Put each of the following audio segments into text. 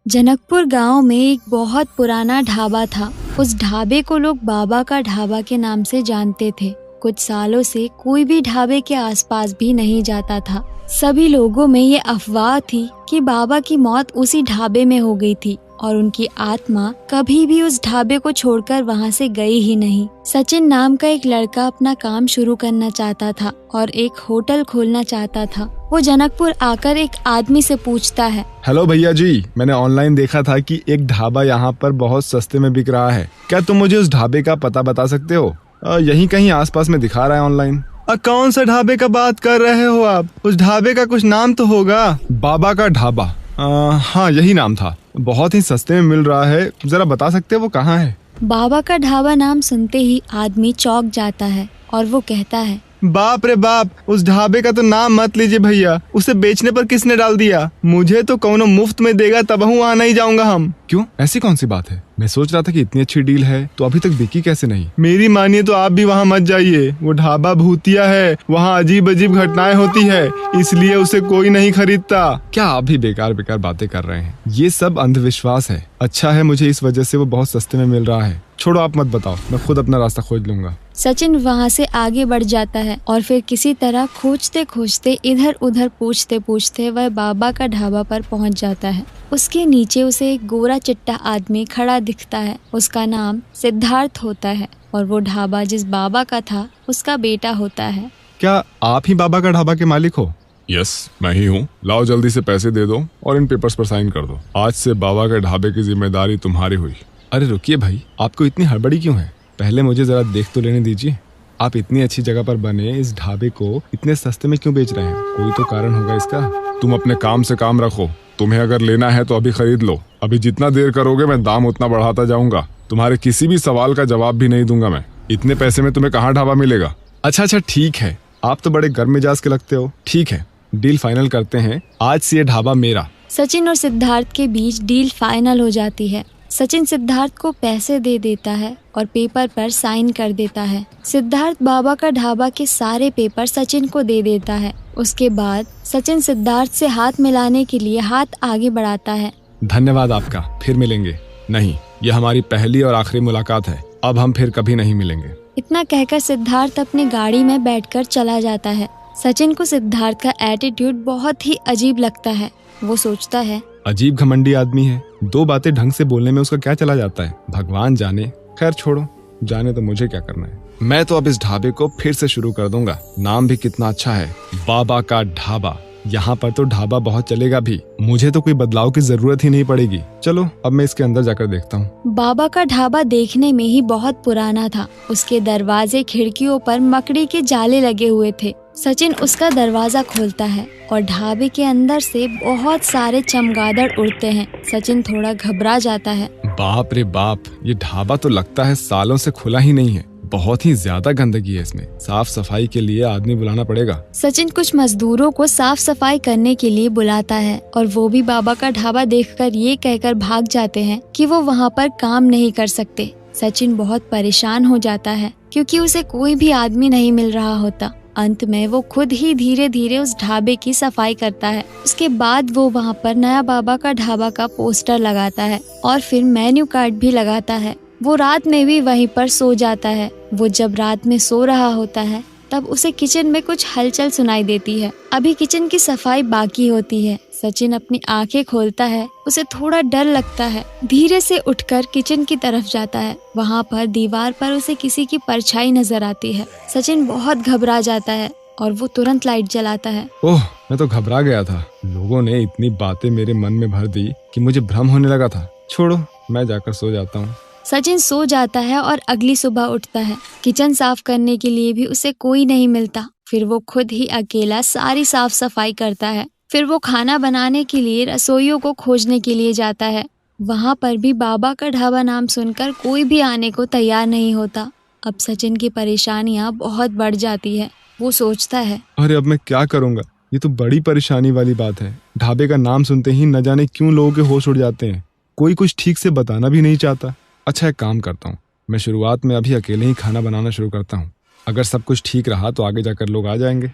जनकपुर गांव में एक बहुत पुराना ढाबा था। उस ढाबे को लोग बाबा का ढाबा के नाम से जानते थे। कुछ सालों से कोई भी ढाबे के आसपास भी नहीं जाता था। सभी लोगों में ये अफवाह थी कि बाबा की मौत उसी ढाबे में हो गई थी और उनकी आत्मा कभी भी उस ढाबे को छोड़कर वहाँ से गई ही नहीं। सचिन नाम का एक लड़का अपना काम शुरू करना चाहता था और एक होटल खोलना चाहता था। वो जनकपुर आकर एक आदमी से पूछता है, हेलो भैया जी, मैंने ऑनलाइन देखा था कि एक ढाबा यहाँ पर बहुत सस्ते में बिक रहा है। क्या तुम मुझे उस ढाबे का पता बता सकते हो? यहीं कहीं आसपास में दिखा रहा है ऑनलाइन। कौन सा ढाबे का बात कर रहे हो आप? उस ढाबे का कुछ नाम तो होगा। बाबा का ढाबा। हाँ, यही नाम था। बहुत ही सस्ते में मिल रहा है। जरा बता सकते हो वो कहाँ है? बाबा का ढाबा नाम सुनते ही आदमी चौंक जाता है और वो कहता है, बाप रे बाप, उस ढाबे का तो नाम मत लीजिए भैया। उसे बेचने पर किसने डाल दिया? मुझे तो कौनो मुफ्त में देगा तब वहाँ नहीं जाऊंगा हम। क्यों, ऐसी कौन सी बात है? मैं सोच रहा था कि इतनी अच्छी डील है तो अभी तक बिकी कैसे नहीं? मेरी मानिए तो आप भी वहाँ मत जाइए। वो ढाबा भूतिया है, वहाँ अजीब अजीब घटनाएं होती है, इसलिए उसे कोई नहीं खरीदता। क्या आप भी बेकार बेकार बातें कर रहे हैं? ये सब अंधविश्वास है। अच्छा है मुझे इस वजह से वो बहुत सस्ते में मिल रहा है। छोड़ो, आप मत बताओ, मैं खुद अपना रास्ता खोज लूंगा। सचिन वहाँ से आगे बढ़ जाता है और फिर किसी तरह खोजते खोजते इधर उधर पूछते पूछते वह बाबा का ढाबा पर पहुँच जाता है। उसके नीचे उसे एक गोरा चिट्टा आदमी खड़ा दिखता है। उसका नाम सिद्धार्थ होता है और वो ढाबा जिस बाबा का था उसका बेटा होता है। क्या आप ही बाबा का ढाबा के मालिक हो? यस, मैं ही हूँ। लाओ जल्दी से पैसे दे दो और इन पेपर्स पर साइन कर दो। आज से बाबा के ढाबे की जिम्मेदारी तुम्हारी हुई। अरे रुकिए भाई, आपको इतनी हड़बड़ी क्यों है? पहले मुझे जरा देख तो लेने दीजिए। आप इतनी अच्छी जगह पर बने इस ढाबे को इतने सस्ते में क्यों बेच रहे हैं? कोई तो कारण होगा इसका। तुम अपने काम से काम रखो। तुम्हें अगर लेना है तो अभी खरीद लो। अभी जितना देर करोगे मैं दाम उतना बढ़ाता जाऊंगा। तुम्हारे किसी भी सवाल का जवाब भी नहीं दूंगा मैं। इतने पैसे में तुम्हें कहाँ ढाबा मिलेगा? अच्छा ठीक है, आप तो बड़े गर्म मिजाज के लगते हो। ठीक है, डील फाइनल करते हैं। आज से ये ढाबा मेरा। सचिन और सिद्धार्थ के बीच डील फाइनल हो जाती है। सचिन सिद्धार्थ को पैसे दे देता है और पेपर पर साइन कर देता है। सिद्धार्थ बाबा का ढाबा के सारे पेपर सचिन को दे देता है। उसके बाद सचिन सिद्धार्थ से हाथ मिलाने के लिए हाथ आगे बढ़ाता है। धन्यवाद आपका, फिर मिलेंगे। नहीं, ये हमारी पहली और आखिरी मुलाकात है। अब हम फिर कभी नहीं मिलेंगे। इतना कहकर सिद्धार्थ अपनी गाड़ी में बैठकर चला जाता है। सचिन को सिद्धार्थ का एटीट्यूड बहुत ही अजीब लगता है। वो सोचता है, अजीब घमंडी आदमी है। दो बातें ढंग से बोलने में उसका क्या चला जाता है, भगवान जाने। खैर छोड़ो, जाने तो मुझे क्या करना है। मैं तो अब इस ढाबे को फिर से शुरू कर दूंगा। नाम भी कितना अच्छा है, बाबा का ढाबा। यहाँ पर तो ढाबा बहुत चलेगा भी। मुझे तो कोई बदलाव की जरूरत ही नहीं पड़ेगी। चलो अब मैं इसके अंदर जाकर देखता हूँ। बाबा का ढाबा देखने में ही बहुत पुराना था। उसके दरवाजे खिड़कियों पर मकड़ी के जाले लगे हुए थे। सचिन उसका दरवाजा खोलता है और ढाबे के अंदर से बहुत सारे चमगादड़ उड़ते हैं। सचिन थोड़ा घबरा जाता है। बाप रे बाप, ये ढाबा तो लगता है सालों से खुला ही नहीं है। बहुत ही ज्यादा गंदगी है इसमें। साफ सफाई के लिए आदमी बुलाना पड़ेगा। सचिन कुछ मजदूरों को साफ सफाई करने के लिए बुलाता है और वो भी बाबा का ढाबा देखकर ये कहकर भाग जाते हैं कि वो वहाँ पर काम नहीं कर सकते। सचिन बहुत परेशान हो जाता है क्योंकि उसे कोई भी आदमी नहीं मिल रहा होता। अंत में वो खुद ही धीरे धीरे उस ढाबे की सफाई करता है। उसके बाद वो वहाँ पर नया बाबा का ढाबा का पोस्टर लगाता है और फिर मेन्यू कार्ड भी लगाता है। वो रात में भी वहीं पर सो जाता है। वो जब रात में सो रहा होता है तब उसे किचन में कुछ हलचल सुनाई देती है। अभी किचन की सफाई बाकी होती है। सचिन अपनी आंखें खोलता है। उसे थोड़ा डर लगता है। धीरे से उठकर किचन की तरफ जाता है। वहाँ पर दीवार पर उसे किसी की परछाई नजर आती है। सचिन बहुत घबरा जाता है और वो तुरंत लाइट जलाता है। ओह, मैं तो घबरा गया था। लोगों ने इतनी बातें मेरे मन में भर दी कि मुझे भ्रम होने लगा था। छोड़ो, मैं जाकर सो जाता हूँ। सचिन सो जाता है और अगली सुबह उठता है। किचन साफ करने के लिए भी उसे कोई नहीं मिलता। फिर वो खुद ही अकेला सारी साफ सफाई करता है। फिर वो खाना बनाने के लिए रसोइयों को खोजने के लिए जाता है। वहाँ पर भी बाबा का ढाबा नाम सुनकर कोई भी आने को तैयार नहीं होता। अब सचिन की परेशानियाँ बहुत बढ़ जाती है। वो सोचता है, अरे अब मैं क्या करूँगा? ये तो बड़ी परेशानी वाली बात है। ढाबे का नाम सुनते ही न जाने क्यों लोगों के होश उड़ जाते हैं। कोई कुछ ठीक से बताना भी नहीं चाहता। अच्छा, एक काम करता हूँ, मैं शुरुआत में अभी अकेले ही खाना बनाना शुरू करता हूँ। अगर सब कुछ ठीक रहा तो आगे जाकर लोग आ जाएंगे।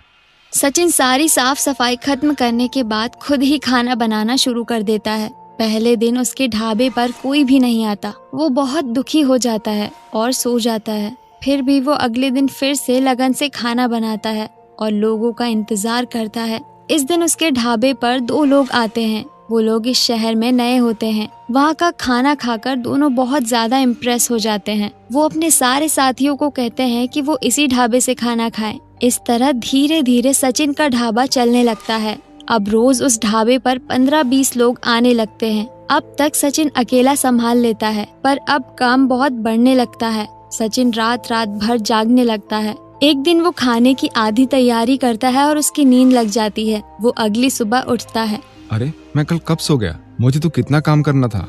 सचिन सारी साफ सफाई खत्म करने के बाद खुद ही खाना बनाना शुरू कर देता है। पहले दिन उसके ढाबे पर कोई भी नहीं आता। वो बहुत दुखी हो जाता है और सो जाता है। फिर भी वो अगले दिन फिर से लगन से खाना बनाता है और लोगों का इंतजार करता है। इस दिन उसके ढाबे पर 2 लोग आते हैं। वो लोग इस शहर में नए होते हैं। वहाँ का खाना खाकर दोनों बहुत ज्यादा इम्प्रेस हो जाते हैं। वो अपने सारे साथियों को कहते हैं कि वो इसी ढाबे से खाना खाएं। इस तरह धीरे धीरे सचिन का ढाबा चलने लगता है। अब रोज उस ढाबे पर 15-20 लोग आने लगते हैं। अब तक सचिन अकेला संभाल लेता है, पर अब काम बहुत बढ़ने लगता है। सचिन रात रात भर जागने लगता है। एक दिन वो खाने की आधी तैयारी करता है और उसकी नींद लग जाती है। वो अगली सुबह उठता है। अरे मैं कल कब सो गया? मुझे तो कितना काम करना था।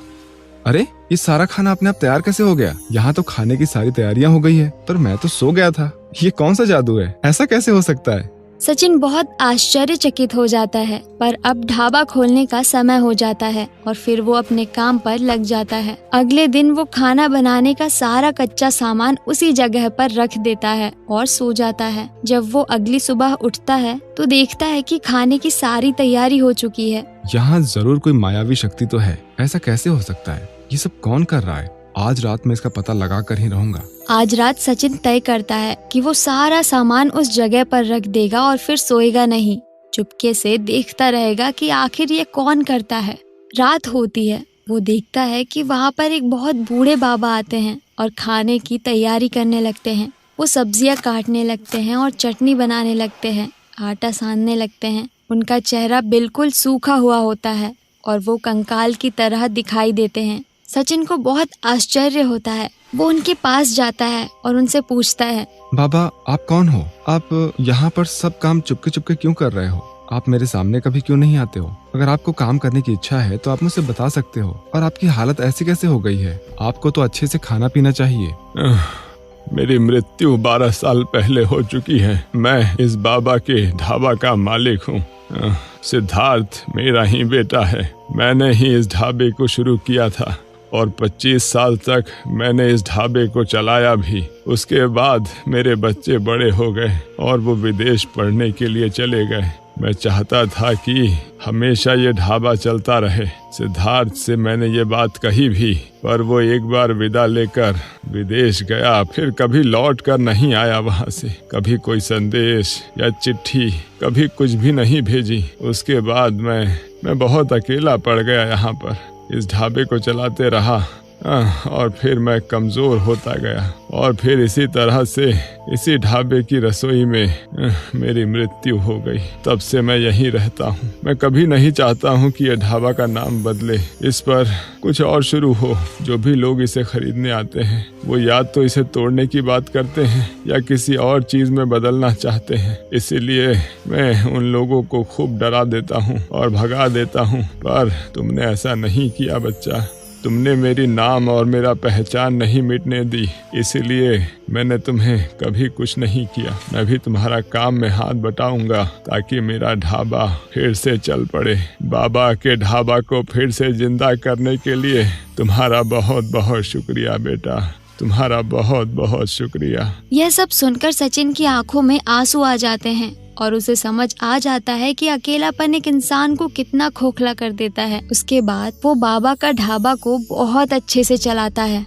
अरे ये सारा खाना अपने आप तैयार कैसे हो गया? यहाँ तो खाने की सारी तैयारियां हो गई है, पर मैं तो सो गया था। ये कौन सा जादू है? ऐसा कैसे हो सकता है? सचिन बहुत आश्चर्यचकित हो जाता है, पर अब ढाबा खोलने का समय हो जाता है और फिर वो अपने काम पर लग जाता है। अगले दिन वो खाना बनाने का सारा कच्चा सामान उसी जगह पर रख देता है और सो जाता है। जब वो अगली सुबह उठता है तो देखता है कि खाने की सारी तैयारी हो चुकी है। यहाँ जरूर कोई मायावी शक्ति तो है। ऐसा कैसे हो सकता है? ये सब कौन कर रहा है? आज रात में इसका पता लगा कर ही रहूंगा। आज रात सचिन तय करता है कि वो सारा सामान उस जगह पर रख देगा और फिर सोएगा नहीं। चुपके से देखता रहेगा कि आखिर ये कौन करता है। रात होती है। वो देखता है कि वहाँ पर एक बहुत बूढ़े बाबा आते हैं और खाने की तैयारी करने लगते हैं। वो सब्जियां काटने लगते हैं और चटनी बनाने लगते हैं, आटा सानने लगते हैं। उनका चेहरा बिल्कुल सूखा हुआ होता है और वो कंकाल की तरह दिखाई देते हैं। सचिन को बहुत आश्चर्य होता है। वो उनके पास जाता है और उनसे पूछता है, बाबा आप कौन हो? आप यहाँ पर सब काम चुपके चुपके क्यों कर रहे हो? आप मेरे सामने कभी क्यों नहीं आते हो? अगर आपको काम करने की इच्छा है तो आप मुझसे बता सकते हो। और आपकी हालत ऐसी कैसे हो गई है? आपको तो अच्छे से खाना पीना चाहिए। मेरी मृत्यु 12 साल पहले हो चुकी है। मैं इस बाबा के ढाबा का मालिक हूँ। सिद्धार्थ मेरा ही बेटा है। मैंने ही इस ढाबे को शुरू किया था और 25 साल तक मैंने इस ढाबे को चलाया भी। उसके बाद मेरे बच्चे बड़े हो गए और वो विदेश पढ़ने के लिए चले गए। मैं चाहता था कि हमेशा ये ढाबा चलता रहे। सिद्धार्थ से मैंने ये बात कही भी, पर वो एक बार विदा लेकर विदेश गया, फिर कभी लौट कर नहीं आया वहाँ से। कभी कोई संदेश या चिट्ठी, कभी कुछ भी नहीं भेजी। उसके बाद मैं बहुत अकेला पड़ गया यहाँ पर। इस ढाबे को चलाते रहा और फिर मैं कमज़ोर होता गया और फिर इसी तरह से इसी ढाबे की रसोई में मेरी मृत्यु हो गई। तब से मैं यहीं रहता हूँ। मैं कभी नहीं चाहता हूँ कि यह ढाबा का नाम बदले, इस पर कुछ और शुरू हो। जो भी लोग इसे खरीदने आते हैं वो या तो इसे तोड़ने की बात करते हैं या किसी और चीज़ में बदलना चाहते हैं। इसीलिए मैं उन लोगों को खूब डरा देता हूँ और भगा देता हूँ। पर तुमने ऐसा नहीं किया बच्चा। तुमने मेरी नाम और मेरा पहचान नहीं मिटने दी, इसीलिए मैंने तुम्हें कभी कुछ नहीं किया। मैं भी तुम्हारा काम में हाथ बटाऊंगा ताकि मेरा ढाबा फिर से चल पड़े। बाबा के ढाबा को फिर से जिंदा करने के लिए तुम्हारा बहुत बहुत शुक्रिया बेटा, तुम्हारा बहुत बहुत शुक्रिया। यह सब सुनकर सचिन की आंखों में आंसू आ जाते हैं और उसे समझ आ जाता है कि अकेलापन एक इंसान को कितना खोखला कर देता है। उसके बाद वो बाबा का ढाबा को बहुत अच्छे से चलाता है